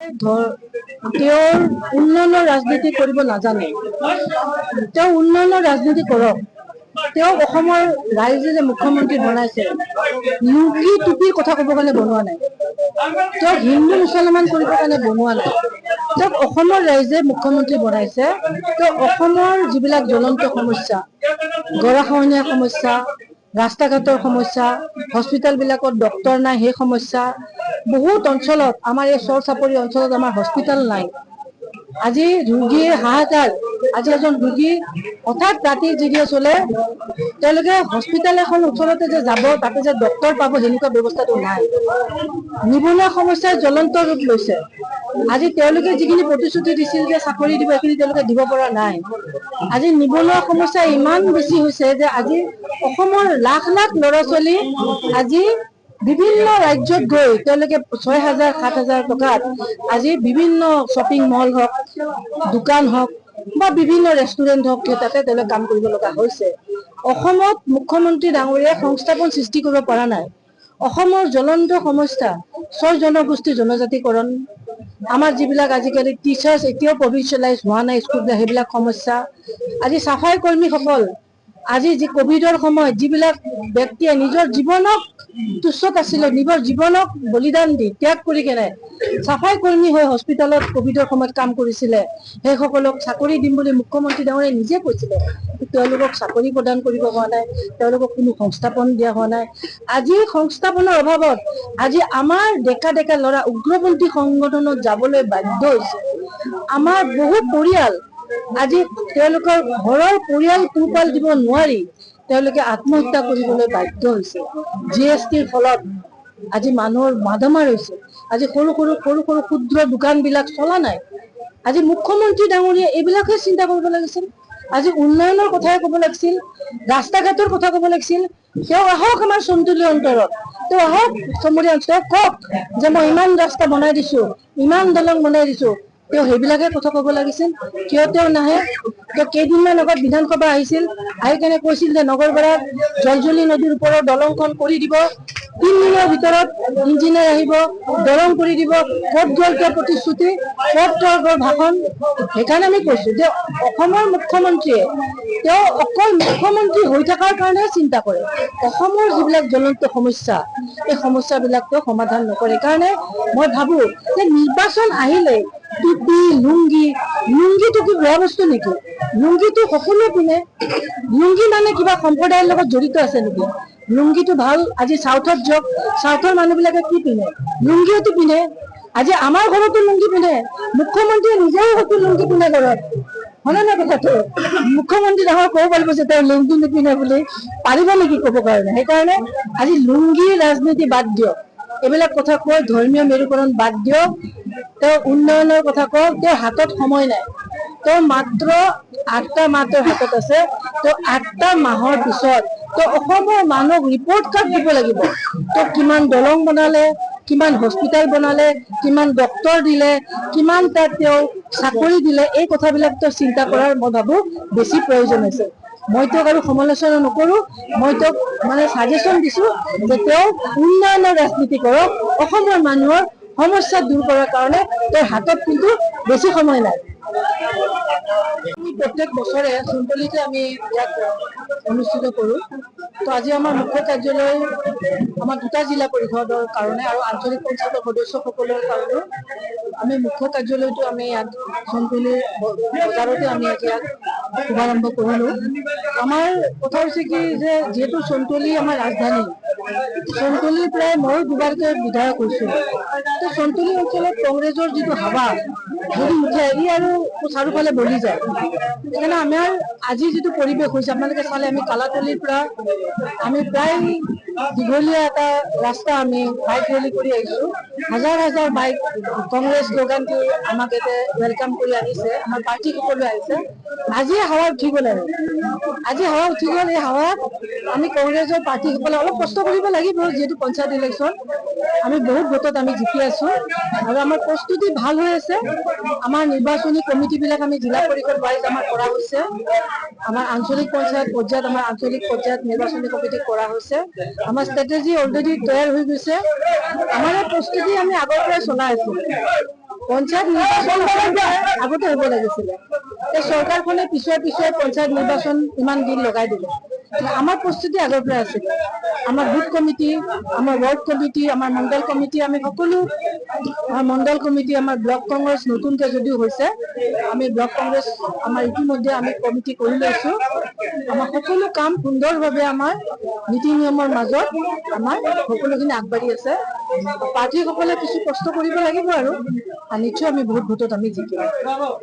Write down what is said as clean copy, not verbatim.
তেওঁৰ উন্নয়নৰ ৰাজনীতি কৰিব নাজানে। তেওঁ উন্নয়নৰ ৰাজনীতি কৰক। তেওঁ অসমৰ ৰাইজে যে মুখ্যমন্ত্ৰী বনাইছে, লুংগি টুপিৰ কথা ক'ব কাৰণে বনোৱা নাই। তেওঁক হিন্দু মুছলমান কৰিবৰ কাৰণে বনোৱা নাই। তেওঁক অসমৰ ৰাইজে মুখ্যমন্ত্ৰী বনাইছে। তেওঁ অসমৰ যিবিলাক জ্বলন্ত সমস্যা, গৰাখহনীয়া সমস্যা, ৰাস্তা ঘাটৰ সমস্যা, হস্পিটেল বিলাকত ডক্তৰ নাই, সেই সমস্যা বহুত অঞ্চলত, আমাৰ এই চৰ চাপৰি অঞ্চলত আমাৰ হস্পিটেল নাই। আজি ৰোগীৰ হাহাকাৰ। আজি এজন ৰোগী হঠাৎ ৰাতি যদি চলে, তেওঁলোকে হস্পিটেল এখন ওচৰতে যে যাব, তাতে যে ডক্তৰ পাব, সেনেকুৱা ব্যৱস্থাটো নাই। নিবনুৱা সমস্যাই জ্বলন্ত ৰূপ লৈছে। আজি তেওঁলোকে যিখিনি প্ৰতিশ্ৰুতি দিছিল যে চাকৰি দিব, সেইখিনি তেওঁলোকে দিব পৰা নাই। আজি নিবনুৱা সমস্যা ইমান বেছি হৈছে যে আজি অসমৰ লাখ লাখ ল'ৰা ছোৱালী আজি বিভিন্ন ৰাজ্যত গৈ তেওঁলোকে 6,000 7,000 টকাত আজি বিভিন্ন শ্বপিং মল হওক, দোকান হওক বা বিভিন্ন ৰেষ্টুৰেণ্ট হওক, তাতে তেওঁলোকে কাম কৰিব লগা হৈছে। অসমত মুখ্যমন্ত্ৰী ডাঙৰীয়াই সংস্থাপন সৃষ্টি কৰিব পৰা নাই। অসমৰ জ্বলন্ত সমস্যা স্ব জনগোষ্ঠী জনজাতিকৰণ, আমাৰ যিবিলাক আজিকালি টিচাৰ্ছ এতিয়াও প্ৰভিঞ্চিয়েলাইজ হোৱা নাই স্কুল, সেইবিলাক সমস্যা। আজি চাফাই কৰ্মীসকল, আজি যি কভিডৰ সময়ত যিবিলাক ব্যক্তিয়ে নিজৰ জীৱনক তুচ্ছত আছিলে, নিজৰ জীৱনক বলিদান দি ত্যাগ কৰি কেনে চাফাই কৰ্মী হৈ হস্পিটেলত কভিডৰ সময়ত কাম কৰিছিলে, সেইসকলক চাকৰি দিম বুলি মুখ্যমন্ত্ৰী ডাঙৰীয়াই নিজে কৈছিলে। তেওঁলোকক চাকৰি প্ৰদান কৰিব হোৱা নাই, তেওঁলোকক কোনো সংস্থাপন দিয়া হোৱা নাই। আজি সংস্থাপনৰ অভাৱত আজি আমাৰ ডেকা ডেকা ল'ৰা উগ্ৰপন্থী সংগঠনত যাবলৈ বাধ্য হৈছে। আমাৰ বহুত পৰিয়াল আজি তেওঁলোকৰ ঘৰৰ পৰিয়াল পোহপাল দিব নোৱাৰি তেওঁলোকে আত্মহত্যা কৰিবলৈ বাধ্য হৈছে। GSTৰ ফলত আজি মানুহৰ মাধমাৰ হৈছে। আজি সৰু সৰু সৰু সৰু ক্ষুদ্ৰ দোকান বিলাক চলা নাই। আজি মুখ্যমন্ত্ৰী ডাঙৰীয়া এইবিলাকে চিন্তা কৰিব লাগিছিল। আজি উন্নয়নৰ কথাই ক'ব লাগিছিল, ৰাস্তা ঘাটৰ কথা ক'ব লাগিছিল। তেওঁ আহক আমাৰ চমটুলি অন্তৰত, তেওঁ আহক চমুৰী অঞ্চলত, কওক যে মই ইমান ৰাস্তা বনাই দিছো, ইমান দলং বনাই দিছো। তেওঁ সেইবিলাকে কথা ক'ব লাগিছিল। কিয় তেওঁ নাহে? তেওঁ কেইদিনমান আগত বিধানসভা আহিছিল, আহি কেনে কৈছিল যে নগৰপাৰাত জলজুলি নদীৰ ওপৰৰ দলংখন কৰি দিব, 3 দিনৰ ভিতৰত ইঞ্জিনিয়াৰ আহিব, দলং কৰি দিব। ক'ত গ'ল তেওঁৰ প্ৰতিশ্ৰুতি, ক'ত তেওঁৰ ভাষণ? সেইকাৰণে আমি কৈছো যে অসমৰ মুখ্যমন্ত্ৰীয়ে তেওঁ অকল মুখ্যমন্ত্ৰী হৈ থকাৰ কাৰণে চিন্তা কৰে। অসমৰ যিবিলাক জ্বলন্ত সমস্যা, এই সমস্যাবিলাক তেওঁ সমাধান নকৰে। কাৰণে মই ভাবো যে নিৰ্বাচন আহিলে টুপি লুংগিটো কি বেয়া বস্তু নেকি? লুংগিটো সকলোৱে পিন্ধে। লুংগি মানে কিবা সম্প্ৰদায়ৰ লগত জড়িত আছে নেকি? লুংগিটো ভাল। আজি চাউথত যাওক, চাউথৰ মানুহবিলাকে কি পিন্ধে? লুংগিওটো পিন্ধে। আজি আমাৰ ঘৰতো লুংগি পিন্ধে, মুখ্যমন্ত্ৰীয়ে নিজেও হয়তো লুংগি পিন্ধে ঘৰত, হয়নে নাই কথাটো? মুখ্যমন্ত্ৰী ডাঙৰ ক'ব পাৰিব যে তেওঁ লুংগি নিপিন্ধে বুলি, পাৰিব নেকি ক'ব কাৰণে? সেইকাৰণে আজি লুংগি ৰাজনীতি বাদ দিয়ক, এইবিলাক কথা কৈ ধৰ্মীয় মেৰুকৰণ বাদ দিয়ক। তেওঁ উন্নয়নৰ কথা কওক। তেওঁৰ হাতত সময় নাই। তেওঁ মাত্ৰ 8টা মাহ তেওঁৰ হাতত আছে। তেওঁ 8টা মাহৰ পিছত তেওঁ অসমৰ মানুহক ৰিপৰ্ট কাৰ্ড দিব লাগিব। তেওঁ কিমান দলং বনালে, কিমান হস্পিটেল বনালে, কিমান ডক্তৰ দিলে, কিমান তাত তেওঁ চাকৰি দিলে, এই কথাবিলাক তেওঁ চিন্তা কৰাৰ মই ভাবো বেছি প্ৰয়োজন হৈছে। মই তেওঁক আৰু সমালোচনা নকৰো, মই তেওঁক মানে ছাজেশ্যন দিছো যে তেওঁ উন্নয়নৰ ৰাজনীতি কৰক। অসমৰ মানুহৰ সমস্যা দূৰ কৰাৰ কাৰণে তেওঁৰ হাতত কিন্তু বেছি সময় নাই। প্ৰত্যেক বছৰে চমটুলিতে আমি ইয়াত অনুষ্ঠিত কৰো। তো আজি আমাৰ মুখ্য কাৰ্যালয় আমাৰ 2টা জিলা পৰিষদৰ কাৰণে আৰু আঞ্চলিক পঞ্চায়তৰ সদস্যসকলৰ কাৰণে আমি মুখ্য কাৰ্যালয়টো আমি ইয়াত চমটুলিৰ বজাৰতে আমি ইয়াত শুভাৰম্ভ কৰিলো। আমাৰ কথা হৈছে কি যে যিহেতু চমটুলি আমাৰ ৰাজধানী, চমটুলিৰ প্ৰায় মই 2বাৰকৈ বিধায়ক হৈছো। তো চমটুলি অঞ্চলত কংগ্ৰেছৰ যিটো হাৱা যদি উঠে, ই আৰু চাৰিওফালে বলি যায়। সেইকাৰণে আমাৰ আজি যিটো পৰিৱেশ হৈছে আপোনালোকে চালে, আমি কালাতলিৰ পৰা আমি প্ৰায় দীঘলীয়া এটা ৰাস্তা আমি বাইক ৰেলী কৰি আহিছো। হাজাৰ হাজাৰ বাইক কংগ্ৰেছ শ্লোগান দি আমাক ইয়াতে ৱেলকাম কৰি আনিছে। আমাৰ পাৰ্টি সকলোৱে আহিছে। আজি হাৱা উঠি গ'ল আৰু আজি হাৱা উঠি গ'ল। এই হাৱাত আমি কংগ্ৰেছৰ পাৰ্টিসকলে অলপ কষ্ট কৰিব লাগিব, যিহেতু পঞ্চায়ত ইলেকশ্যন। আমি বহুত ভোটত আমি জিকি আছো আৰু আমাৰ প্ৰস্তুতি ভাল হৈ আছে। আমাৰ নিৰ্বাচনী কমিটিবিলাক আমি জিলা পৰিষদ ৱাইজ আমাৰ কৰা হৈছে। আমাৰ আঞ্চলিক পঞ্চায়ত পৰ্যায়ত আমাৰ আঞ্চলিক পৰ্যায়ত নিৰ্বাচনী কমিটি কৰা হৈছে। আমাৰ ষ্ট্ৰেটেজি অলৰেডি তৈয়াৰ হৈ গৈছে। আমাৰ এই প্ৰস্তুতি আমি আগৰ পৰাই চলাই আছো। পঞ্চায়ত নিৰ্বাচন আগতে হ'ব লাগিছিলে। এই চৰকাৰখনে পিছুৱাই পঞ্চায়ত নিৰ্বাচন ইমান দিন লগাই দিলে। আমাৰ প্ৰস্তুতি আগৰ পৰা আছিলে। আমাৰ বুথ কমিটি, আমাৰ ৱাৰ্ড কমিটি, আমাৰ মণ্ডল কমিটি, আমি সকলো মণ্ডল কমিটি, আমাৰ ব্লক কংগ্ৰেছ নতুনকে যদিও হৈছে, আমি ব্লক কংগ্ৰেছ আমাৰ ইতিমধ্যে আমি কমিটি কৰি লৈছো। আমাৰ সকলো কাম সুন্দৰভাৱে আমাৰ নীতি নিয়মৰ মাজত আমাৰ সকলোখিনি আগবাঢ়ি আছে। প্ৰাৰ্থীসকলে কিছু কষ্ট কৰিব লাগিব আৰু নিশ্চয় আমি বহুত ভোটত আমি জিকিম।